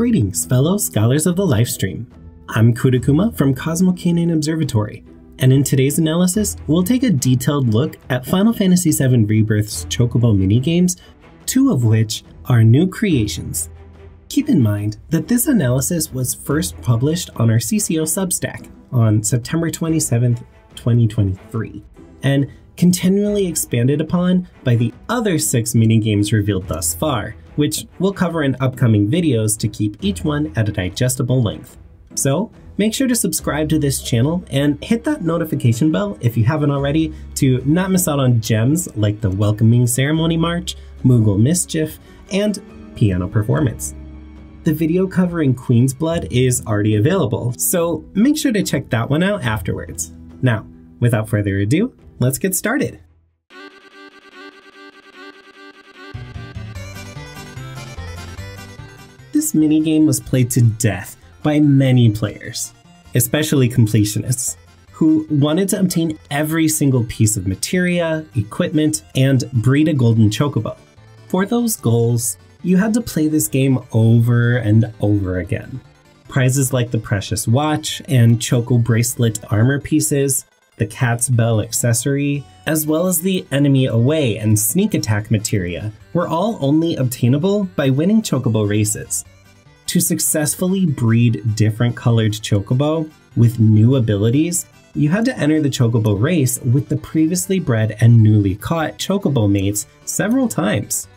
Greetings, fellow scholars of the livestream. I'm Kutakuma from Cosmo Observatory, and in today's analysis, we'll take a detailed look at Final Fantasy VII Rebirth's Chocobo minigames, 2 of which are new creations. Keep in mind that this analysis was first published on our CCO Substack on September 27th, 2023, and continually expanded upon by the other 6 minigames revealed thus far, which we'll cover in upcoming videos to keep each one at a digestible length. So make sure to subscribe to this channel and hit that notification bell if you haven't already to not miss out on gems like the Welcoming Ceremony March, Moogle Mischief, and Piano Performance. The video covering Queen's Blood is already available, so make sure to check that one out afterwards. Now, without further ado, let's get started. This minigame was played to death by many players, especially completionists, who wanted to obtain every single piece of materia, equipment, and breed a golden chocobo. For those goals, you had to play this game over and over again. Prizes like the Precious Watch and Choco Bracelet armor pieces, the Cat's Bell accessory, as well as the Enemy Away and Sneak Attack materia were all only obtainable by winning Chocobo races. To successfully breed different colored Chocobo with new abilities, you had to enter the Chocobo race with the previously bred and newly caught Chocobo mates several times.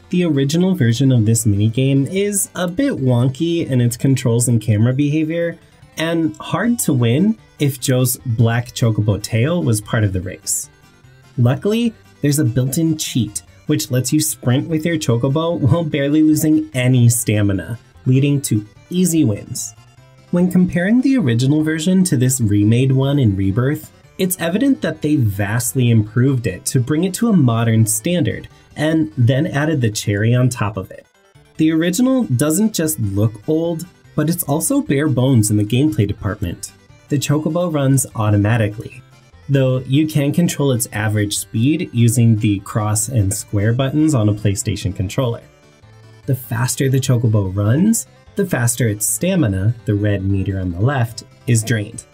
The original version of this minigame is a bit wonky in its controls and camera behavior, and hard to win if Joe's black Chocobo tail was part of the race. Luckily, there's a built-in cheat which lets you sprint with your Chocobo while barely losing any stamina, leading to easy wins. When comparing the original version to this remade one in Rebirth, it's evident that they vastly improved it to bring it to a modern standard, and then added the cherry on top of it. The original doesn't just look old, but it's also bare bones in the gameplay department. The Chocobo runs automatically, though you can control its average speed using the cross and square buttons on a PlayStation controller. The faster the Chocobo runs, the faster its stamina, the red meter on the left, is drained.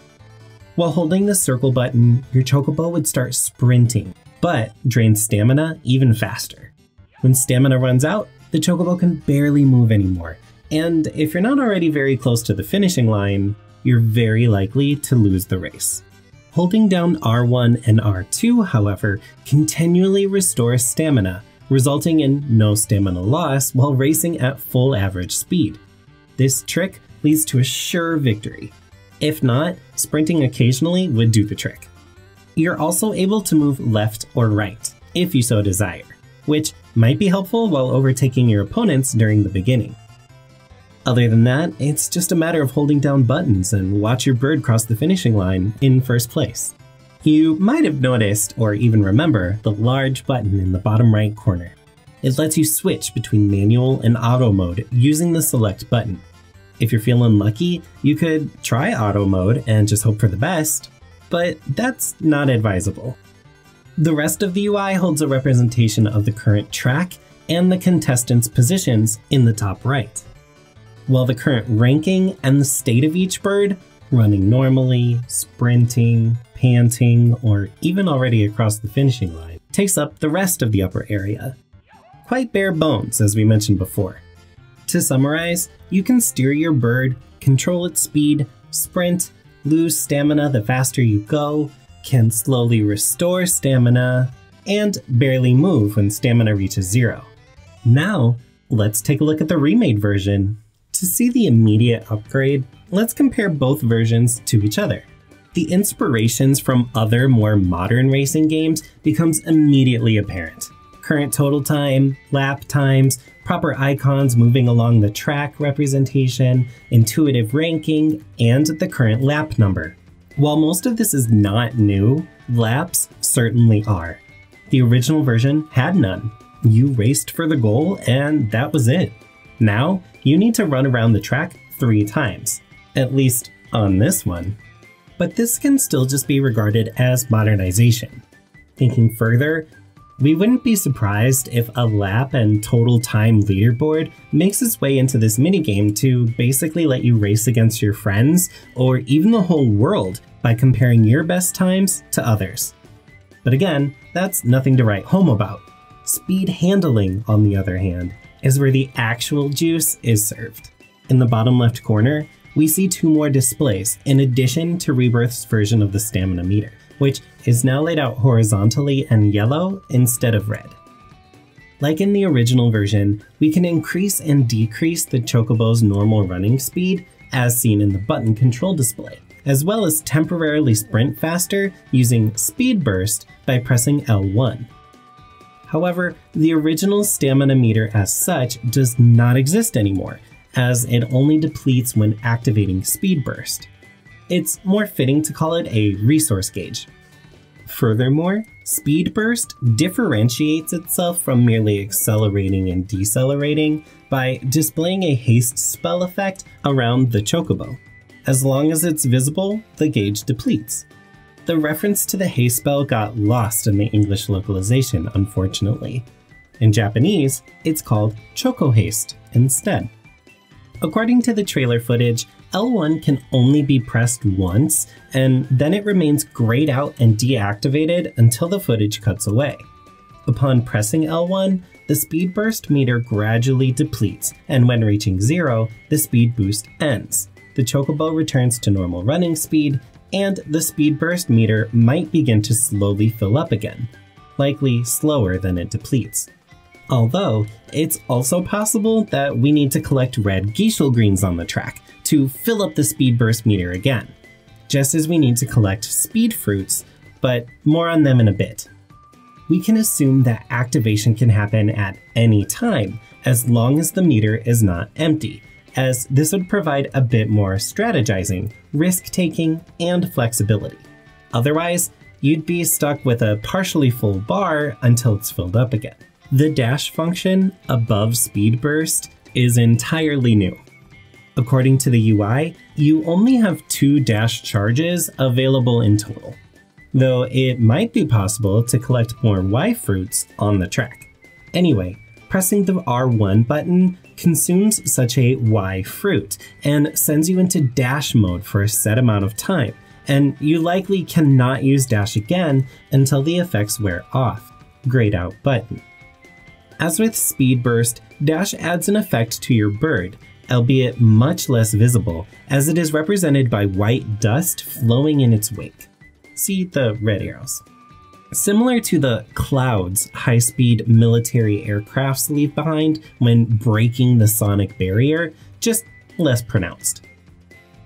While holding the circle button, your Chocobo would start sprinting, but drains stamina even faster. When stamina runs out, the Chocobo can barely move anymore, and if you're not already very close to the finishing line, you're very likely to lose the race. Holding down R1 and R2, however, continually restores stamina, resulting in no stamina loss while racing at full average speed. This trick leads to a sure victory. If not, sprinting occasionally would do the trick. You're also able to move left or right, if you so desire, which might be helpful while overtaking your opponents during the beginning. Other than that, it's just a matter of holding down buttons and watch your bird cross the finishing line in first place. You might have noticed, or even remember, the large button in the bottom right corner. It lets you switch between manual and auto mode using the select button. If you're feeling lucky, you could try auto mode and just hope for the best, but that's not advisable. The rest of the UI holds a representation of the current track and the contestants' positions in the top right, while the current ranking and the state of each bird, running normally, sprinting, panting, or even already across the finishing line, takes up the rest of the upper area. Quite bare bones, as we mentioned before. To summarize, you can steer your bird, control its speed, sprint, lose stamina the faster you go, can slowly restore stamina, and barely move when stamina reaches 0. Now, let's take a look at the remade version. To see the immediate upgrade, let's compare both versions to each other. The inspirations from other more modern racing games becomes immediately apparent. Current total time, lap times, proper icons moving along the track representation, intuitive ranking, and the current lap number. While most of this is not new, laps certainly are. The original version had none. You raced for the goal and that was it. Now, you need to run around the track 3 times, at least on this one. But this can still just be regarded as modernization. Thinking further, We wouldn't be surprised if a lap and total time leaderboard makes its way into this minigame to basically let you race against your friends or even the whole world by comparing your best times to others. But again, that's nothing to write home about. Speed handling, on the other hand, is where the actual juice is served. In the bottom left corner, we see 2 more displays in addition to Rebirth's version of the stamina meter, which is now laid out horizontally and yellow instead of red. Like in the original version, we can increase and decrease the Chocobo's normal running speed, as seen in the button control display, as well as temporarily sprint faster using Speed Burst by pressing L1. However, the original stamina meter as such does not exist anymore, as it only depletes when activating Speed Burst. It's more fitting to call it a resource gauge. Furthermore, Speed Burst differentiates itself from merely accelerating and decelerating by displaying a haste spell effect around the Chocobo. As long as it's visible, the gauge depletes. The reference to the haste spell got lost in the English localization, unfortunately. In Japanese, it's called Choco Haste instead. According to the trailer footage, L1 can only be pressed once, and then it remains grayed out and deactivated until the footage cuts away. Upon pressing L1, the speed burst meter gradually depletes, and when reaching 0, the speed boost ends. The Chocobo returns to normal running speed, and the speed burst meter might begin to slowly fill up again, likely slower than it depletes. Although, it's also possible that we need to collect red Geishel greens on the track to fill up the speed burst meter again, just as we need to collect speed fruits, but more on them in a bit. We can assume that activation can happen at any time, as long as the meter is not empty, as this would provide a bit more strategizing, risk-taking, and flexibility. Otherwise, you'd be stuck with a partially full bar until it's filled up again. The dash function above speed burst is entirely new. According to the UI, you only have 2 dash charges available in total, though it might be possible to collect more Y fruits on the track. Anyway, pressing the R1 button consumes such a Y fruit and sends you into dash mode for a set amount of time, and you likely cannot use dash again until the effects wear off. Grayed out button. As with Speed Burst, dash adds an effect to your bird, albeit much less visible, as it is represented by white dust flowing in its wake. See the red arrows. Similar to the clouds high-speed military aircrafts leave behind when breaking the sonic barrier, just less pronounced.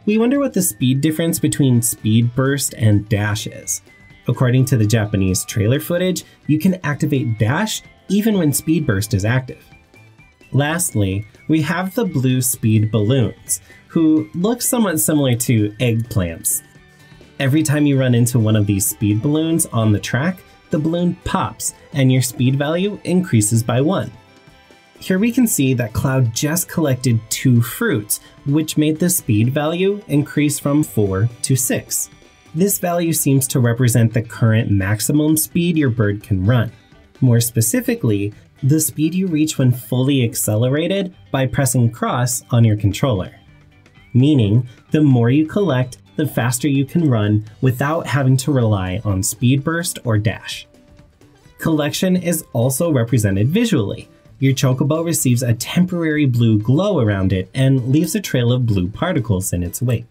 We wonder what the speed difference between Speed Burst and dash is. According to the Japanese trailer footage, you can activate dash even when Speed Burst is active. Lastly, we have the blue speed balloons, who look somewhat similar to eggplants. Every time you run into one of these speed balloons on the track, the balloon pops and your speed value increases by 1. Here we can see that Cloud just collected 2 fruits, which made the speed value increase from 4 to 6. This value seems to represent the current maximum speed your bird can run. More specifically, the speed you reach when fully accelerated by pressing cross on your controller. Meaning, the more you collect, the faster you can run without having to rely on speed burst or dash. Collection is also represented visually. Your Chocobo receives a temporary blue glow around it and leaves a trail of blue particles in its wake.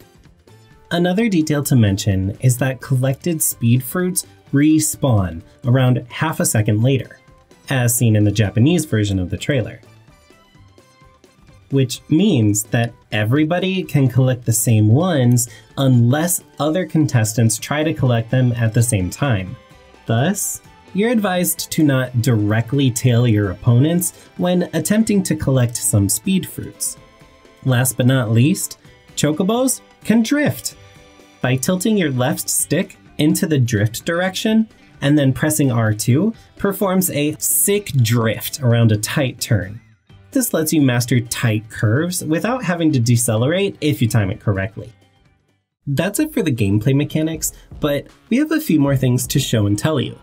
Another detail to mention is that collected speed fruits respawn around half a second later, as seen in the Japanese version of the trailer. Which means that everybody can collect the same ones unless other contestants try to collect them at the same time. Thus, you're advised to not directly tail your opponents when attempting to collect some speed fruits. Last but not least, Chocobos can drift. By tilting your left stick into the drift direction, and then pressing R2 performs a sick drift around a tight turn. This lets you master tight curves without having to decelerate if you time it correctly. That's it for the gameplay mechanics, but we have a few more things to show and tell you.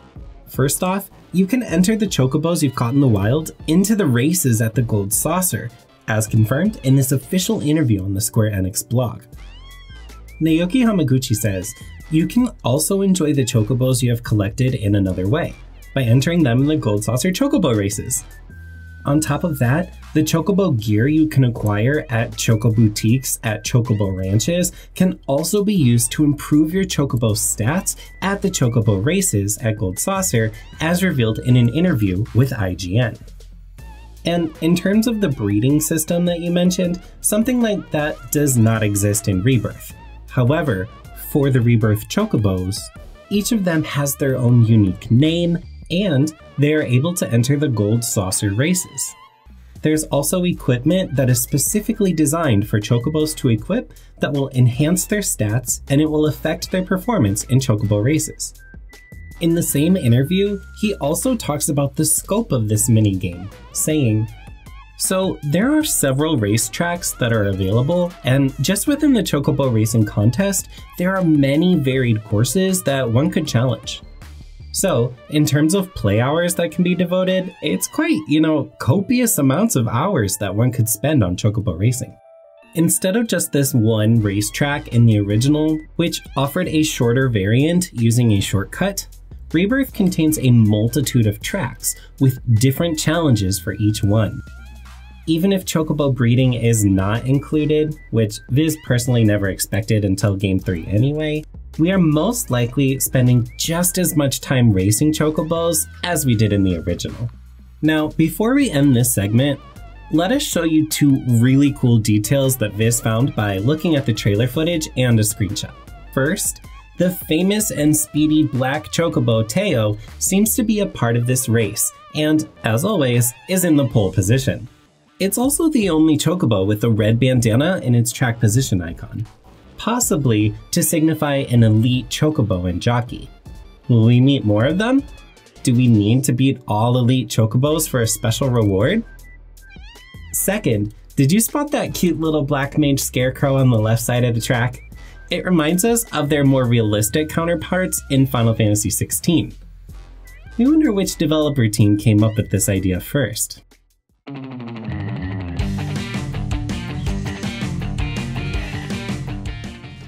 First off, you can enter the Chocobos you've caught in the wild into the races at the Gold Saucer, as confirmed in this official interview on the Square Enix blog. Naoki Hamaguchi says, you can also enjoy the Chocobos you have collected in another way, by entering them in the Gold Saucer Chocobo races. On top of that, the Chocobo gear you can acquire at Choco Boutiques at Chocobo Ranches can also be used to improve your Chocobo stats at the Chocobo races at Gold Saucer, as revealed in an interview with IGN. And in terms of the breeding system that you mentioned, something like that does not exist in Rebirth. However, for the Rebirth Chocobos, each of them has their own unique name, and they are able to enter the Gold Saucer races. There's also equipment that is specifically designed for Chocobos to equip that will enhance their stats, and it will affect their performance in Chocobo races. In the same interview, he also talks about the scope of this minigame, saying, so there are several racetracks that are available, and just within the Chocobo racing contest, there are many varied courses that one could challenge. So, in terms of play hours that can be devoted, it's quite, copious amounts of hours that one could spend on Chocobo racing. Instead of just this one racetrack in the original, which offered a shorter variant using a shortcut, Rebirth contains a multitude of tracks with different challenges for each one. Even if Chocobo breeding is not included, which Viz personally never expected until Game 3 anyway, we are most likely spending just as much time racing Chocobos as we did in the original. Now, before we end this segment, let us show you two really cool details that Viz found by looking at the trailer footage and a screenshot. First, the famous and speedy black Chocobo Teo seems to be a part of this race, and, as always, is in the pole position. It's also the only Chocobo with a red bandana in its track position icon, possibly to signify an elite Chocobo and jockey. Will we meet more of them? Do we need to beat all elite Chocobos for a special reward? Second, did you spot that cute little black mage scarecrow on the left side of the track? It reminds us of their more realistic counterparts in Final Fantasy XVI. We wonder which developer team came up with this idea first.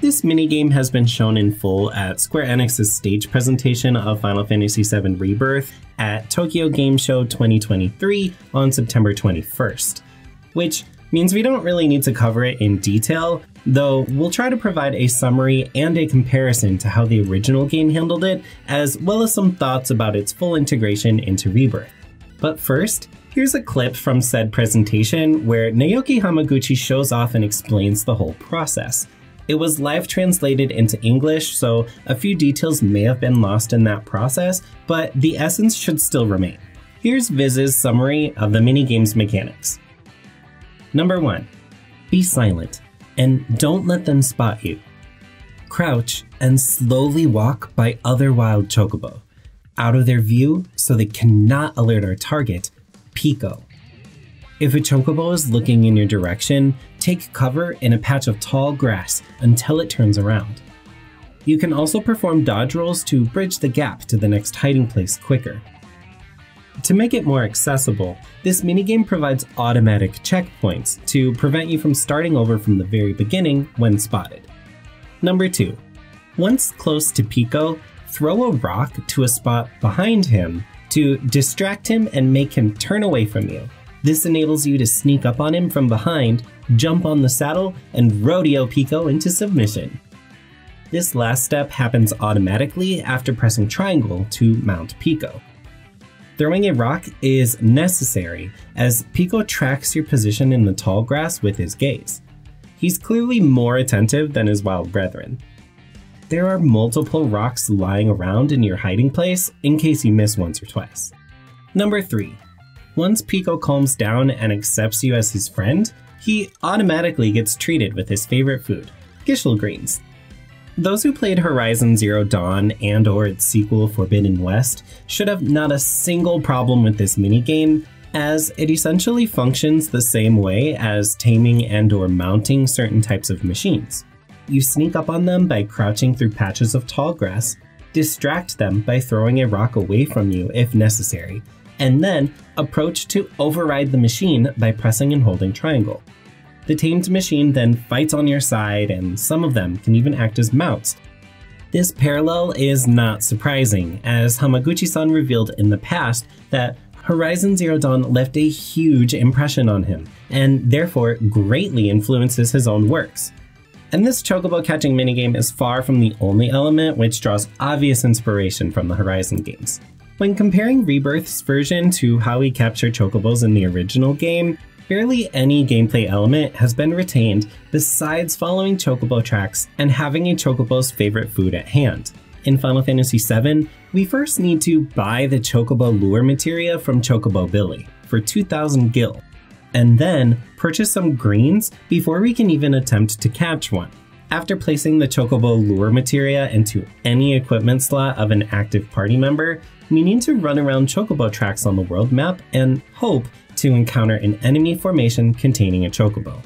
This minigame has been shown in full at Square Enix's stage presentation of Final Fantasy VII Rebirth at Tokyo Game Show 2023 on September 21st, which means we don't really need to cover it in detail, though we'll try to provide a summary and a comparison to how the original game handled it, as well as some thoughts about its full integration into Rebirth. But first, here's a clip from said presentation where Naoki Hamaguchi shows off and explains the whole process. It was live translated into English, so a few details may have been lost in that process, but the essence should still remain. Here's Viz's summary of the minigame's mechanics. Number 1. Be silent, and don't let them spot you. Crouch and slowly walk by other wild Chocobo, out of their view so they cannot alert our target, Pico. If a Chocobo is looking in your direction, take cover in a patch of tall grass until it turns around. You can also perform dodge rolls to bridge the gap to the next hiding place quicker. To make it more accessible, this minigame provides automatic checkpoints to prevent you from starting over from the very beginning when spotted. Number 2. Once close to Pico, throw a rock to a spot behind him to distract him and make him turn away from you. This enables you to sneak up on him from behind, jump on the saddle, and rodeo Pico into submission. This last step happens automatically after pressing triangle to mount Pico. Throwing a rock is necessary as Pico tracks your position in the tall grass with his gaze. He's clearly more attentive than his wild brethren. There are multiple rocks lying around in your hiding place in case you miss once or twice. Number 3. Once Pico calms down and accepts you as his friend, he automatically gets treated with his favorite food, Gishel greens. Those who played Horizon Zero Dawn and/or its sequel Forbidden West should have not a single problem with this minigame, as it essentially functions the same way as taming and/or mounting certain types of machines. You sneak up on them by crouching through patches of tall grass, distract them by throwing a rock away from you if necessary, and then approach to override the machine by pressing and holding triangle. The tamed machine then fights on your side, and some of them can even act as mounts. This parallel is not surprising, as Hamaguchi-san revealed in the past that Horizon Zero Dawn left a huge impression on him, and therefore greatly influences his own works. And this chocobo catching minigame is far from the only element which draws obvious inspiration from the Horizon games. When comparing Rebirth's version to how we capture chocobos in the original game, barely any gameplay element has been retained besides following chocobo tracks and having a chocobo's favorite food at hand. In Final Fantasy VII, we first need to buy the chocobo lure materia from Chocobo Billy for 2,000 gil, and then purchase some greens before we can even attempt to catch one. After placing the chocobo lure materia into any equipment slot of an active party member, we need to run around chocobo tracks on the world map and hope to encounter an enemy formation containing a chocobo.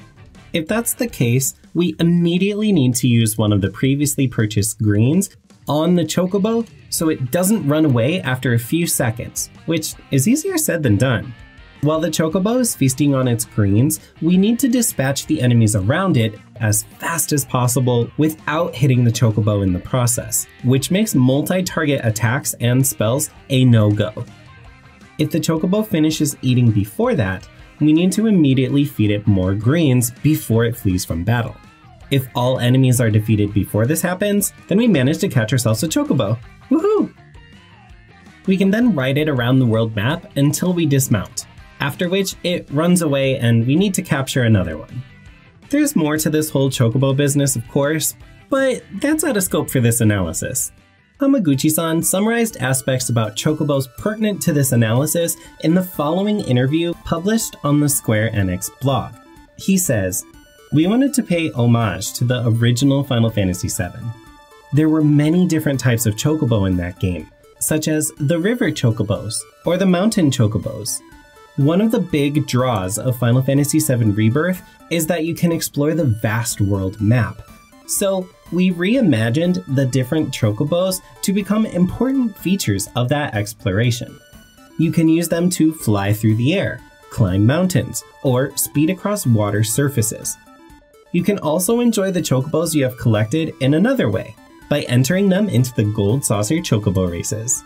If that's the case, we immediately need to use one of the previously purchased greens on the chocobo so it doesn't run away after a few seconds, which is easier said than done. While the chocobo is feasting on its greens, we need to dispatch the enemies around it as fast as possible without hitting the chocobo in the process, which makes multi-target attacks and spells a no-go. If the chocobo finishes eating before that, we need to immediately feed it more greens before it flees from battle. If all enemies are defeated before this happens, then we manage to catch ourselves a chocobo. Woohoo! We can then ride it around the world map until we dismount, after which it runs away and we need to capture another one. There's more to this whole chocobo business, of course, but that's out of scope for this analysis. Hamaguchi-san summarized aspects about chocobos pertinent to this analysis in the following interview published on the Square Enix blog. He says, "We wanted to pay homage to the original Final Fantasy VII. There were many different types of chocobo in that game, such as the river chocobos or the mountain chocobos. One of the big draws of Final Fantasy VII Rebirth is that you can explore the vast world map. So we reimagined the different chocobos to become important features of that exploration. You can use them to fly through the air, climb mountains, or speed across water surfaces. You can also enjoy the chocobos you have collected in another way, by entering them into the Gold Saucer Chocobo races."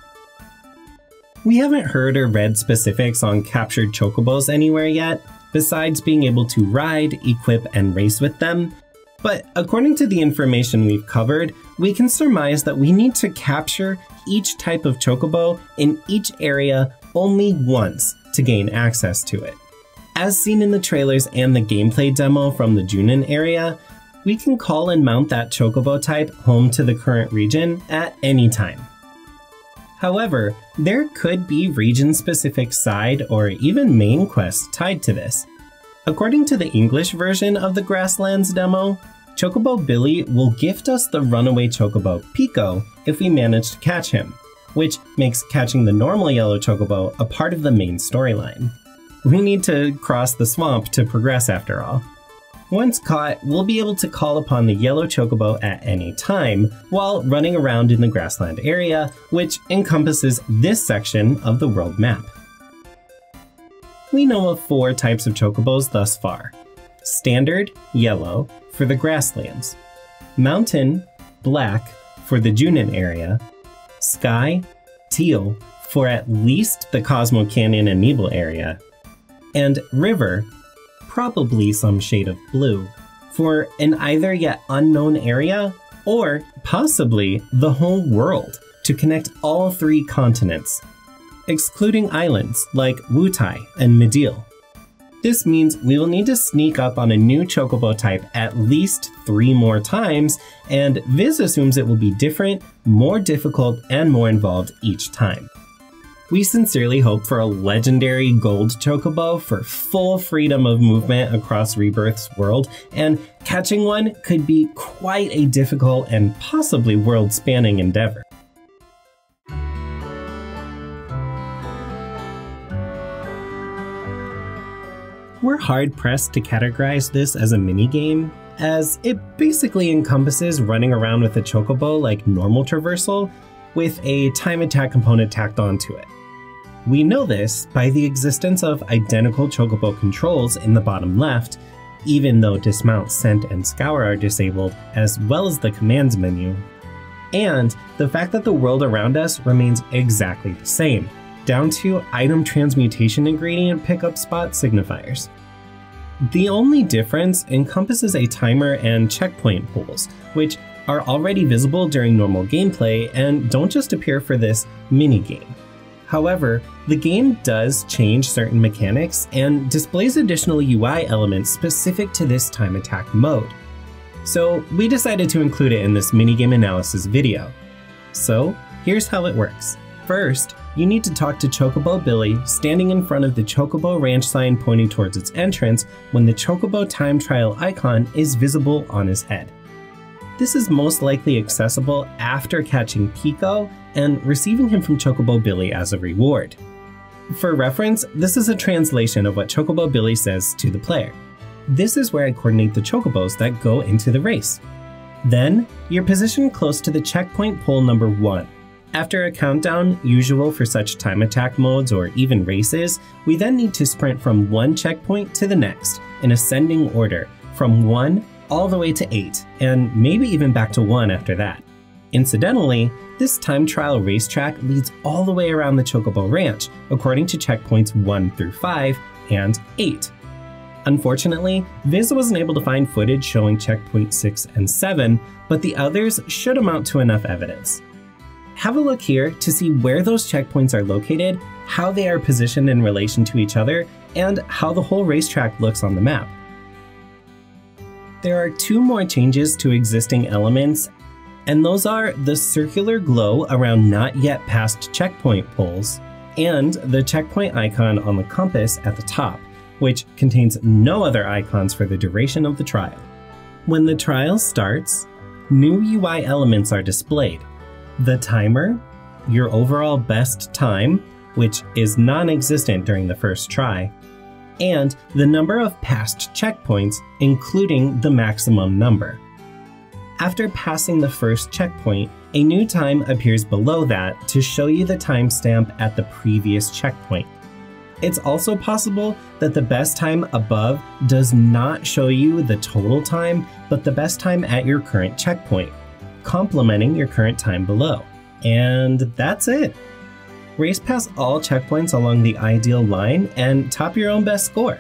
We haven't heard or read specifics on captured chocobos anywhere yet, besides being able to ride, equip, and race with them, but according to the information we've covered, we can surmise that we need to capture each type of chocobo in each area only once to gain access to it. As seen in the trailers and the gameplay demo from the Junin area, we can call and mount that chocobo type home to the current region at any time. However, there could be region-specific side or even main quests tied to this. According to the English version of the Grasslands demo, Chocobo Billy will gift us the runaway chocobo Pico if we manage to catch him, which makes catching the normal yellow chocobo a part of the main storyline. We need to cross the swamp to progress after all. Once caught, we'll be able to call upon the yellow chocobo at any time while running around in the grassland area, which encompasses this section of the world map. We know of 4 types of chocobos thus far. Standard, yellow, for the grasslands. Mountain, black, for the Junin area. Sky, teal, for at least the Cosmo Canyon and Nebel area. And river, probably some shade of blue, for an either yet unknown area or possibly the whole world to connect all 3 continents, excluding islands like Wutai and Midil. This means we will need to sneak up on a new chocobo type at least 3 more times, and Viz assumes it will be different, more difficult, and more involved each time. We sincerely hope for a legendary gold chocobo for full freedom of movement across Rebirth's world, and catching one could be quite a difficult and possibly world-spanning endeavor. We're hard-pressed to categorize this as a minigame, as it basically encompasses running around with a chocobo like normal traversal, with a time attack component tacked onto it. We know this by the existence of identical Chocobo controls in the bottom left, even though Dismount, Scent, and Scour are disabled, as well as the commands menu, and the fact that the world around us remains exactly the same, down to item transmutation ingredient pickup spot signifiers. The only difference encompasses a timer and checkpoint pools, which are already visible during normal gameplay and don't just appear for this minigame. However, the game does change certain mechanics and displays additional UI elements specific to this time attack mode. So we decided to include it in this minigame analysis video. So here's how it works. First, you need to talk to Chocobo Billy standing in front of the Chocobo Ranch sign pointing towards its entrance when the Chocobo time trial icon is visible on his head. This is most likely accessible after catching Pico and receiving him from Chocobo Billy as a reward. For reference, this is a translation of what Chocobo Billy says to the player. This is where I coordinate the Chocobos that go into the race. Then, you're positioned close to the checkpoint pole number 1. After a countdown, usual for such time attack modes or even races, we then need to sprint from one checkpoint to the next, in ascending order, from 1 all the way to 8, and maybe even back to 1 after that. Incidentally, this time trial racetrack leads all the way around the Chocobo Ranch, according to checkpoints 1 through 5 and 8. Unfortunately, Viz wasn't able to find footage showing checkpoint 6 and 7, but the others should amount to enough evidence. Have a look here to see where those checkpoints are located, how they are positioned in relation to each other, and how the whole racetrack looks on the map. There are 2 more changes to existing elements, and those are the circular glow around not yet passed checkpoint poles, and the checkpoint icon on the compass at the top, which contains no other icons for the duration of the trial. When the trial starts, new UI elements are displayed. The timer, your overall best time, which is non-existent during the first try, and the number of passed checkpoints, including the maximum number. After passing the first checkpoint, a new time appears below that to show you the timestamp at the previous checkpoint. It's also possible that the best time above does not show you the total time, but the best time at your current checkpoint, complementing your current time below. And that's it. Race past all checkpoints along the ideal line and top your own best score.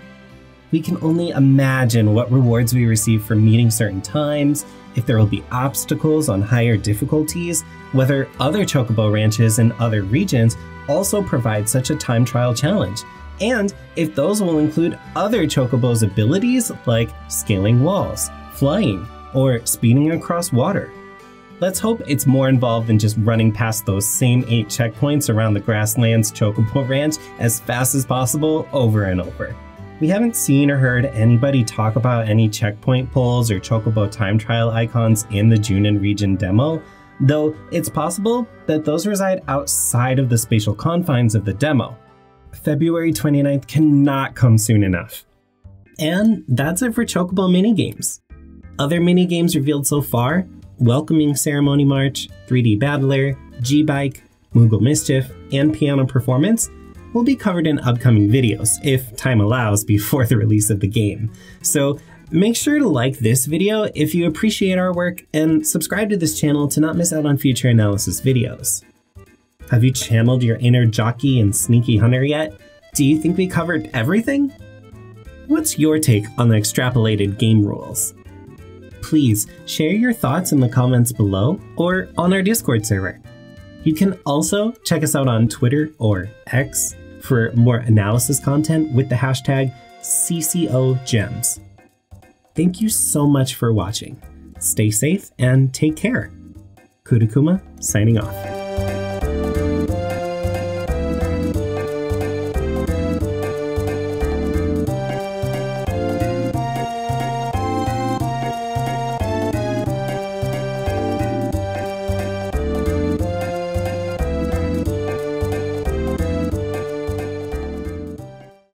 We can only imagine what rewards we receive for meeting certain times, if there will be obstacles on higher difficulties, whether other Chocobo ranches in other regions also provide such a time trial challenge, and if those will include other Chocobo's abilities like scaling walls, flying, or speeding across water. Let's hope it's more involved than just running past those same 8 checkpoints around the Grasslands Chocobo Ranch as fast as possible over and over. We haven't seen or heard anybody talk about any checkpoint polls or Chocobo time trial icons in the Junin region demo, though it's possible that those reside outside of the spatial confines of the demo. February 29th cannot come soon enough. And that's it for Chocobo minigames. Other minigames revealed so far: Welcoming Ceremony March, 3D Battler, G-Bike, Moogle Mischief, and Piano Performance will be covered in upcoming videos, if time allows before the release of the game. So make sure to like this video if you appreciate our work, and subscribe to this channel to not miss out on future analysis videos. Have you channeled your inner jockey and sneaky hunter yet? Do you think we covered everything? What's your take on the extrapolated game rules? Please share your thoughts in the comments below or on our Discord server. You can also check us out on Twitter or X for more analysis content with the hashtag #CCOGems. Thank you so much for watching. Stay safe and take care. Kutakuma signing off.